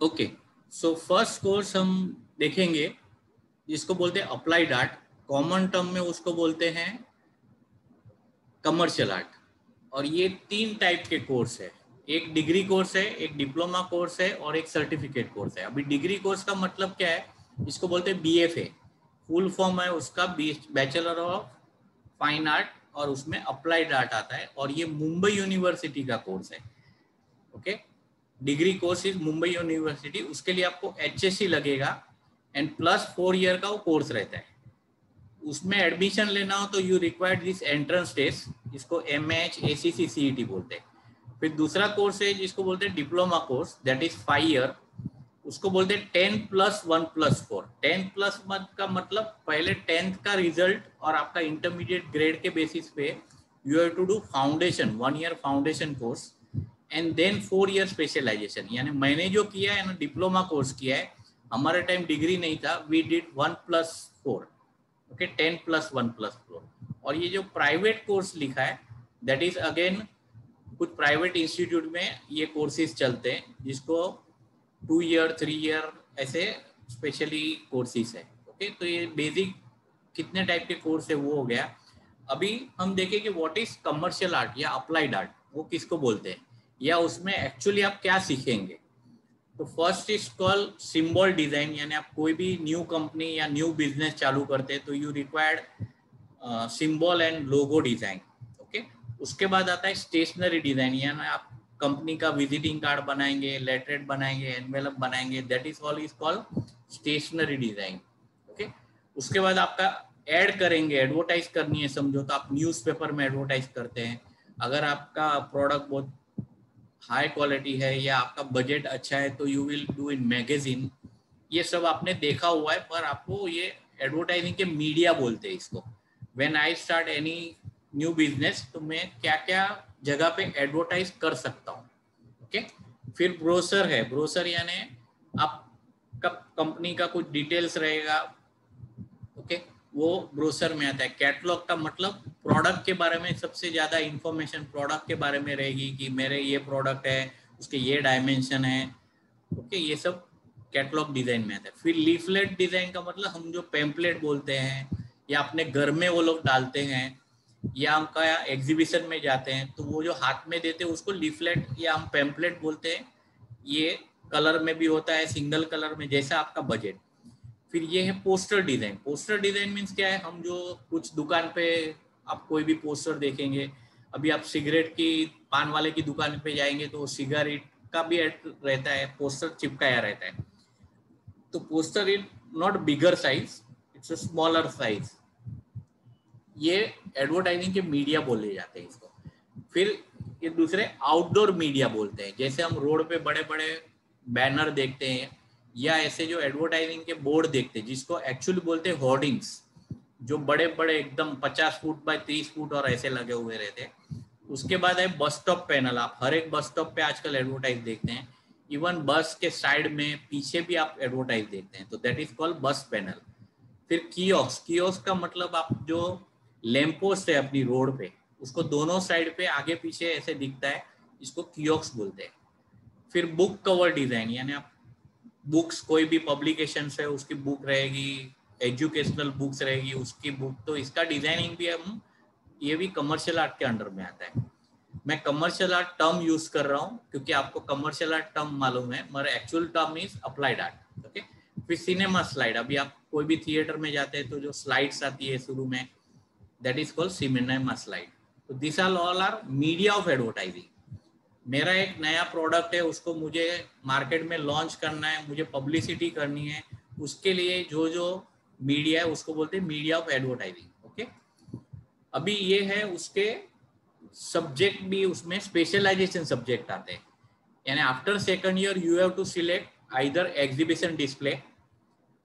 Okay, so first course हम देखेंगे जिसको बोलते हैं अप्लाइड आर्ट, कॉमन टर्म में उसको बोलते हैं कमर्शियल आर्ट। और ये 3 टाइप के कोर्स है, एक डिग्री कोर्स है, एक डिप्लोमा कोर्स है और एक सर्टिफिकेट कोर्स है। अभी डिग्री कोर्स का मतलब क्या है, इसको बोलते हैं बीएफए, फुल फॉर्म है उसका बैचलर ऑफ फाइन आर्ट, और उसमें अप्लाइड आर्ट आता है, और ये मुंबई यूनिवर्सिटी का कोर्स है। Okay, degree course is Mumbai university, उसके लिए आपको एचएससी लगेगा एंड प्लस 4 ईयर का वो कोर्स रहता है। उसमें एडमिशन लेना हो तो you required this entrance test, इसको MHACC-CET बोलते हैं। फिर दूसरा कोर्स है जिसको बोलते हैं diploma course, that is 5 year, उसको बोलते हैं 10+1+4। 10+1 का मतलब पहले 10th का रिजल्ट और आपका इंटरमीडिएट ग्रेड के बेसिस पे you have to do foundation, 1 year foundation course and then 4 year specialisation. यानी मैंने जो किया है ना, डिप्लोमा कोर्स किया है, हमारे टाइम डिग्री नहीं था, वी डिड 1+4, ओके, 10+1+4। और ये जो प्राइवेट कोर्स लिखा है दैट इज अगेन कुछ प्राइवेट इंस्टीट्यूट में ये कोर्सेज चलते हैं, जिसको 2 ईयर 3 ईयर ऐसे स्पेशली कोर्सेज है। ओके, तो ये बेसिक कितने टाइप के कोर्स है वो हो गया। अभी हम देखें कि व्हाट इज कमर्शियल आर्ट या अप्लाइड आर्ट, वो किसको बोलते हैं, या उसमें एक्चुअली आप क्या सीखेंगे। तो first is call symbol design, यानी आप कोई भी न्यू कंपनी या न्यू बिजनेस चालू करते हैं तो you required symbol and logo design. Okay, उसके बाद आता है स्टेशनरी डिजाइन, यानी आप कंपनी का विजिटिंग कार्ड बनाएंगे, लेटरेट बनाएंगे, एनवेलप बनाएंगे, that is all is called stationery design. Okay, उसके बाद आपका ऐड करेंगे, एडवर्टाइज करनी है समझो, तो आप न्यूज़पेपर में एडवर्टाइज करते हैं। अगर आपका प्रोडक्ट बहुत हाई क्वालिटी है या आपका बजट अच्छा है तो you will do in magazine. ये सब आपने देखा हुआ है, पर आपको ये एडवर्टाइजिंग के मीडिया बोलते हैं इसको। When I start any new business तो मैं क्या क्या जगह पे एडवर्टाइज कर सकता हूँ। ओके, फिर ब्रोशर है, ब्रोशर यानी आपका कंपनी का कुछ डिटेल्स रहेगा। ओके, वो ब्रोशर में आता है। कैटलॉग का मतलब प्रोडक्ट के बारे में सबसे ज्यादा इंफॉर्मेशन प्रोडक्ट के बारे में रहेगी कि मेरे ये प्रोडक्ट है, उसके ये डायमेंशन है। ओके, ये सब कैटलॉग डिजाइन में आता है। फिर लीफलेट डिजाइन का मतलब हम जो पेम्पलेट बोलते हैं या अपने घर में वो लोग डालते हैं या हमका एग्जीबिशन में जाते हैं तो वो जो हाथ में देते हैं उसको लीफलेट या हम पेम्पलेट बोलते हैं। ये कलर में भी होता है, सिंगल कलर में, जैसा आपका बजट। फिर ये है poster design. Poster design means क्या है, हम जो कुछ दुकान पे आप कोई भी पोस्टर देखेंगे, अभी आप सिगरेट की, पान वाले की दुकान पे जाएंगे तो सिगरेट का भी एड रहता है, पोस्टर चिपकाया रहता है। तो poster is not bigger size, it's a smaller size. ये एडवर्टाइजिंग के मीडिया बोले जाते हैं इसको। फिर ये दूसरे आउटडोर मीडिया बोलते हैं, जैसे हम रोड पे बड़े बड़े बैनर देखते हैं या ऐसे जो एडवर्टाइजिंग के बोर्ड देखते हैं जिसको एक्चुअली बोलते हैं होर्डिंग्स, जो बड़े बड़े एकदम 50 फुट बाय 30 फुट और ऐसे लगे हुए रहते हैं। उसके बाद है बस स्टॉप पैनल। आप हर एक बस स्टॉप पे आजकल एडवर्टाइज देखते हैं, इवन बस के साइड में पीछे भी आप एडवर्टाइज देखते हैं, तो दैट इज कॉल्ड बस पैनल। फिर कियोस्क, कियोस्क का मतलब आप जो लैंप पोस्ट है अपनी रोड पे, उसको दोनों साइड पे आगे पीछे ऐसे दिखता है, इसको कियोस्क बोलते हैं। फिर बुक कवर डिजाइन, यानी आप बुक्स, कोई भी पब्लिकेशन है उसकी बुक रहेगी, एजुकेशनल बुक्स रहेगी उसकी बुक, तो इसका डिजाइनिंग भी हम, ये भी कमर्शियल आर्ट के अंडर में आता है। मैं कमर्शियल आर्ट टर्म यूज कर रहा हूँ क्योंकि आपको कमर्शियल आर्ट टर्म मालूम है, मगर actual term is applied art. Okay, फिर सिनेमा स्लाइड, अभी आप कोई भी थिएटर में जाते हैं तो जो स्लाइड्स आती है शुरू में, that is called cinema slide. तो this are all are media of advertising. मेरा एक नया प्रोडक्ट है, उसको मुझे मार्केट में लॉन्च करना है, मुझे पब्लिसिटी करनी है, उसके लिए जो जो मीडिया है उसको बोलते हैं मीडिया ऑफ एडवर्टाइजिंग। ओके, अभी ये है उसके सब्जेक्ट भी, उसमें स्पेशलाइजेशन सब्जेक्ट आते हैं। यानी after second year you have to select either exhibition display,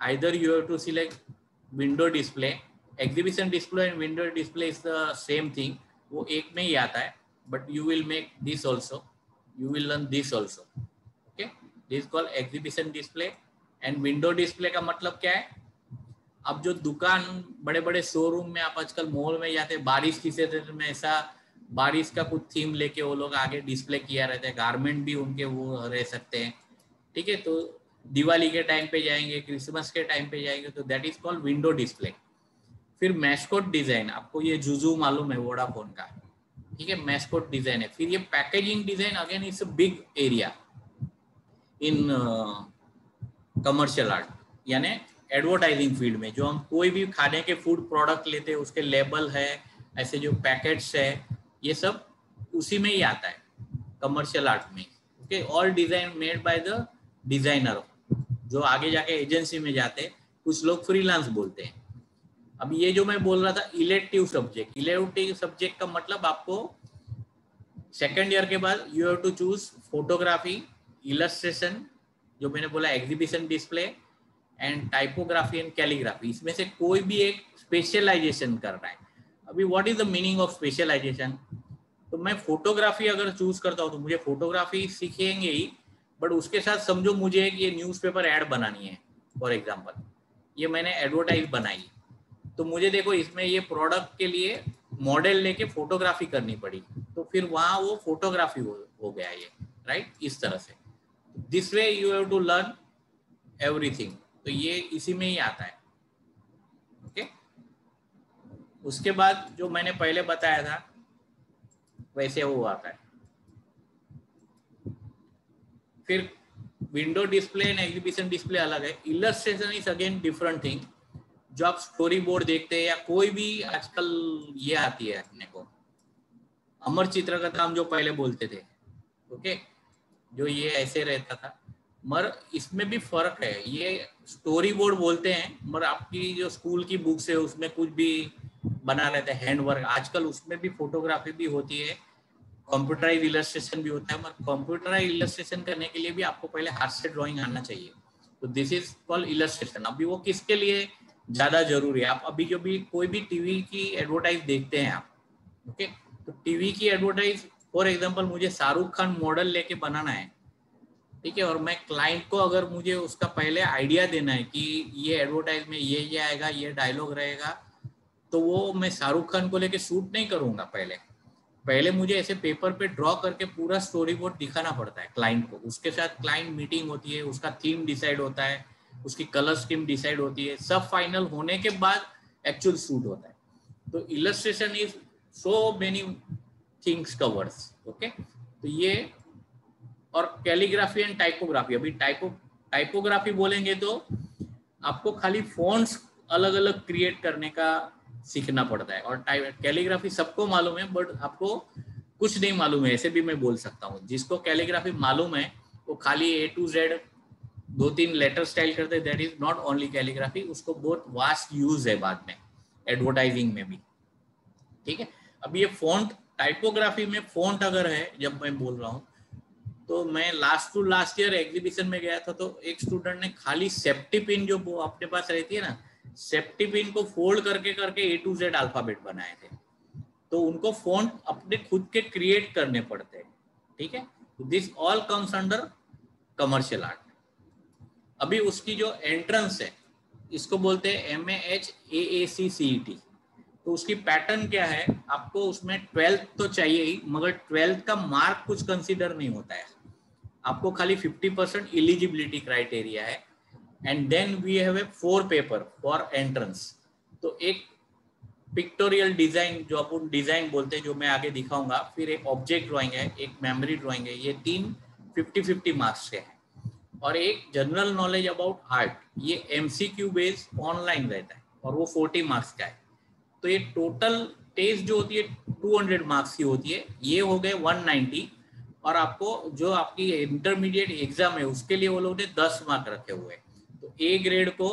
either you have to select window display. Exhibition display and window display is the same thing, वो एक में ही आता है, but you will make this also, you will learn this also. Okay, this is called exhibition display and window display का मतलब क्या है, अब जो दुकान, बड़े बड़े शोरूम में आप आजकल मॉल में जाते हैं, बारिश की सीजन में ऐसा बारिश का कुछ थीम लेके वो लोग आगे डिस्प्ले किया रहता है, गारमेंट भी उनके वो रह सकते हैं, ठीक है। तो दिवाली के टाइम पे जाएंगे, क्रिसमस के टाइम पे जाएंगे, तो that is called window display. फिर मैस्कोट डिजाइन, आपको ये जुजू मालूम है वोडाफोन का, ठीक है, मैस्कोट डिजाइन है। फिर ये packaging design again is a big area in commercial art, यानी एडवर्टाइजिंग फील्ड में। जो हम कोई भी खाने के फूड प्रोडक्ट लेते हैं, उसके लेबल है, ऐसे जो पैकेट्स है, ये सब उसी में ही आता है कमर्शियल आर्ट में। Okay, all design made by the designer, जो आगे जाके एजेंसी में जाते हैं, कुछ लोग फ्रीलांस बोलते हैं। अब ये जो मैं बोल रहा था इलेक्टिव सब्जेक्ट, इलेक्टिव सब्जेक्ट का मतलब आपको सेकेंड ईयर के बाद you have to choose photography, illustration, जो मैंने बोला exhibition display, and typography and calligraphy. इसमें से कोई भी एक स्पेशलाइजेशन कर रहा है। अभी what is the meaning of specialisation? तो मैं फोटोग्राफी अगर चूज करता हूँ तो मुझे फोटोग्राफी सीखेंगे ही, बट उसके साथ समझो मुझे ये न्यूज़पेपर ऐड बनानी है फॉर एग्जांपल, ये मैंने एडवर्टाइज बनाई, तो मुझे देखो इसमें ये प्रोडक्ट के लिए मॉडल लेके फोटोग्राफी करनी पड़ी, तो फिर वहाँ वो फोटोग्राफी हो गया ये, राइट। इस तरह से this way you have to learn everything, तो ये इसी में ही आता है। ओके, उसके बाद जो मैंने पहले बताया था वैसे वो आता है। फिर window display and exhibition display अलग है। Illustration is again different thing. जो आप स्टोरी बोर्ड देखते हैं या कोई भी आजकल ये आती है अपने को अमर चित्र का काम जो पहले बोलते थे, ओके, जो ये ऐसे रहता था, मगर इसमें भी फर्क है। ये स्टोरी बोर्ड बोलते हैं, मगर आपकी जो स्कूल की बुक्स है उसमें कुछ भी बना रहता है, हैंड वर्क, आजकल उसमें भी फोटोग्राफी भी होती है, कंप्यूटराइज इलस्ट्रेशन भी होता है। मगर कंप्यूटराइज इलस्ट्रेशन करने के लिए भी आपको पहले हाथ से ड्राइंग आना चाहिए, तो दिस इज कॉल्ड इलस्ट्रेशन। अभी वो किसके लिए ज्यादा जरूरी है? आप अभी जो भी कोई भी टीवी की एडवर्टाइज देखते हैं आप, ओके, तो टीवी की एडवर्टाइज फॉर एग्जांपल मुझे शाहरुख खान मॉडल लेके बनाना है, ठीक है, और मैं क्लाइंट को अगर मुझे उसका पहले आइडिया देना है कि ये एडवर्टाइज में ये आएगा, ये डायलॉग रहेगा, तो वो मैं शाहरुख खान को लेके शूट नहीं करूंगा। पहले मुझे ऐसे पेपर पे ड्रॉ करके पूरा स्टोरी बोर्ड दिखाना पड़ता है क्लाइंट को, उसके साथ क्लाइंट मीटिंग होती है, उसका थीम डिसाइड होता है, उसकी कलर स्कीम डिसाइड होती है, सब फाइनल होने के बाद एक्चुअल शूट होता है। तो illustration is so many things covers, okay. तो ये, और कैलीग्राफी एंड टाइपोग्राफी, अभी टाइपोग्राफी बोलेंगे तो आपको खाली फॉन्ट्स अलग अलग क्रिएट करने का सीखना पड़ता है, और कैलीग्राफी सबको मालूम है, बट आपको कुछ नहीं मालूम है, ऐसे भी मैं बोल सकता हूँ। जिसको कैलीग्राफी मालूम है वो खाली A to Z 2-3 letter style करते, that is not only calligraphy, उसको बहुत वास्ट यूज है बाद में एडवर्टाइजिंग में भी, ठीक है। अब ये फॉन्ट, टाइपोग्राफी में फॉन्ट अगर है, जब मैं बोल रहा हूँ, तो मैं लास्ट ईयर एग्जीबिशन में गया था, तो एक स्टूडेंट ने खाली सेफ्टी पिन जो अपने पास रहती है ना, सेफ्टी पिन को फोल्ड करके करके A to Z अल्फाबेट बनाए थे। तो उनको फॉन्ट अपने खुद के क्रिएट करने पड़ते हैं, ठीक है। This all comes under commercial art. अभी उसकी जो एंट्रेंस है, इसको बोलते हैं MAHAACCET। तो उसकी पैटर्न क्या है, आपको उसमें 12th तो चाहिए ही, मगर 12th का मार्क कुछ कंसीडर नहीं होता है, आपको खाली 50% एलिजिबिलिटी क्राइटेरिया है। And then we have a 4 paper for entrance. तो एक पिक्टोरियल डिजाइन जो अपन डिजाइन बोलते हैं, जो मैं आगे दिखाऊंगा, फिर एक ऑब्जेक्ट ड्राइंग है, एक मेमोरी ड्राइंग है, ये 3 50-50 मार्क्स के हैं, और एक जनरल नॉलेज अबाउट आर्ट, ये MCQ बेस्ड ऑनलाइन रहता है, और वो 40 मार्क्स का है। तो ये टोटल टेस्ट जो होती है 200 मार्क्स की होती है, ये हो गए 190। और आपको जो आपकी इंटरमीडिएट एग्जाम है उसके लिए वो लोग ने 10 मार्क रखे हुए हैं। तो A ग्रेड को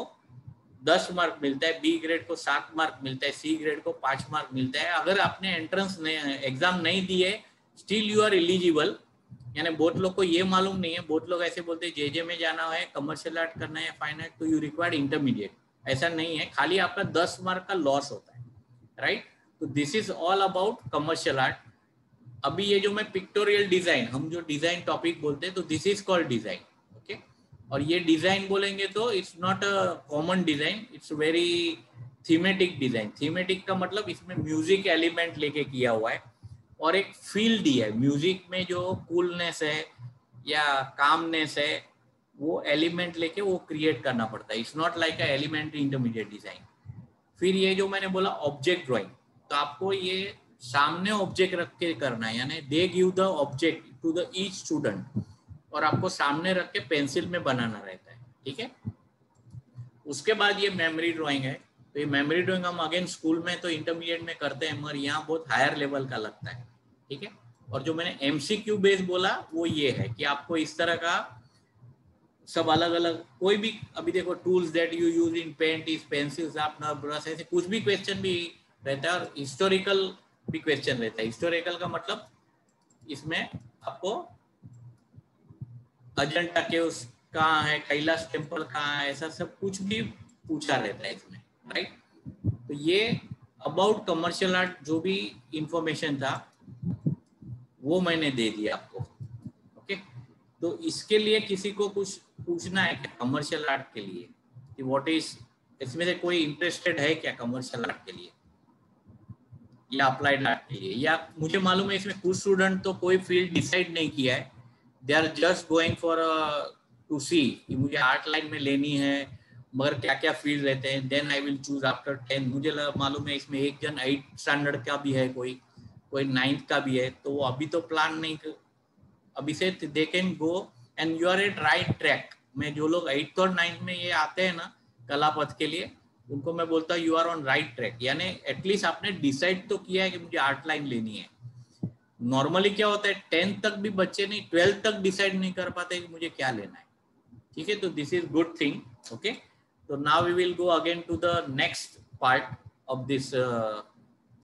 10 मार्क मिलता है, B ग्रेड को 7 मार्क मिलता है, C ग्रेड को 5 मार्क मिलता है। अगर आपने एंट्रेंस एग्जाम नहीं दी है, स्टिल यू आर एलिजिबल। यानी बहुत लोग को ये मालूम नहीं है, बहुत लोग ऐसे बोलते हैं JJ में जाना है, कमर्शियल आर्ट करना है, फाइन आर्ट, तो यू रिक्वायर्ड इंटरमीडिएट। ऐसा नहीं है, खाली आपका 10 मार्क का लॉस होता है, राइट। तो this is all about commercial art. अभी ये जो मैं पिक्टोरियल डिजाइन, हम जो डिजाइन टॉपिक बोलते हैं, तो this is called design, okay. और ये डिजाइन बोलेंगे तो it's not a common design, it's very thematic design. Thematic का मतलब इसमें म्यूजिक एलिमेंट लेके किया हुआ है, और एक फील दी है। म्यूजिक में जो कूलनेस है या कामनेस है वो एलिमेंट लेके वो क्रिएट करना पड़ता है। It's not like a elementary intermediate design. फिर ये जो मैंने बोला ऑब्जेक्ट ड्राइंग, तो आपको ये सामने ऑब्जेक्ट रख के करना है, यानी they give the object to the each student और आपको सामने रख के पेंसिल में बनाना रहता है, ठीक है। उसके बाद ये मेमोरी ड्राइंग है। तो ये मेमोरी ड्राइंग हम अगेन स्कूल में तो इंटरमीडिएट में करते हैं, मगर यहाँ बहुत हायर लेवल का लगता है, ठीक है। और जो मैंने एमसीक्यू बेस बोला वो ये है कि आपको इस तरह का सब अलग अलग कोई भी, अभी देखो tools that you use in paint is pencil sharpener brush, ऐसे कुछ भी क्वेश्चन भी रहता है। और हिस्टोरिकल भी क्वेश्चन रहता है। हिस्टोरिकल का मतलब इसमें आपको अजंता केव्स कहाँ है, कैलाश टेम्पल कहाँ है, ऐसा सब कुछ भी पूछा रहता है इसमें, राइट। तो ये अबाउट कमर्शियल आर्ट जो भी इंफॉर्मेशन था वो मैंने दे दिया आपको, ओके। तो इसके लिए किसी को कुछ पूछना है क्या कमर्शियल आर्ट के लिए, कि व्हाट इज, इसमें से कोई इंटरेस्टेड है क्या कमर्शियल आर्ट के लिए या अप्लाइड आर्ट के लिए? या मुझे मालूम है इसमें कुछ स्टूडेंट तो कोई फील्ड डिसाइड नहीं किया है, they are just going for to see कि मुझे आर्ट लाइन में लेनी है, मगर क्या क्या फील्ड रहते हैं, then I will choose after 10। मुझे मालूम है इसमें एक जन 8th स्टैंडर्ड का भी है, कोई 9th का भी है, तो वो अभी तो प्लान नहीं, अभी से they can go and you are at right track. में जो लोग 8th और 9th में ये आते हैं ना कला पथ के लिए, उनको मैं बोलता हूँ you are on right track, यानी एटलीस्ट आपने डिसाइड तो किया है कि मुझे आर्ट लाइन लेनी है। नॉर्मली क्या होता है 10th तक भी बच्चे नहीं, 12th तक डिसाइड नहीं कर पाते कि मुझे क्या लेना है, ठीक है। तो this is good thing, okay. तो now we will go again to the next part of this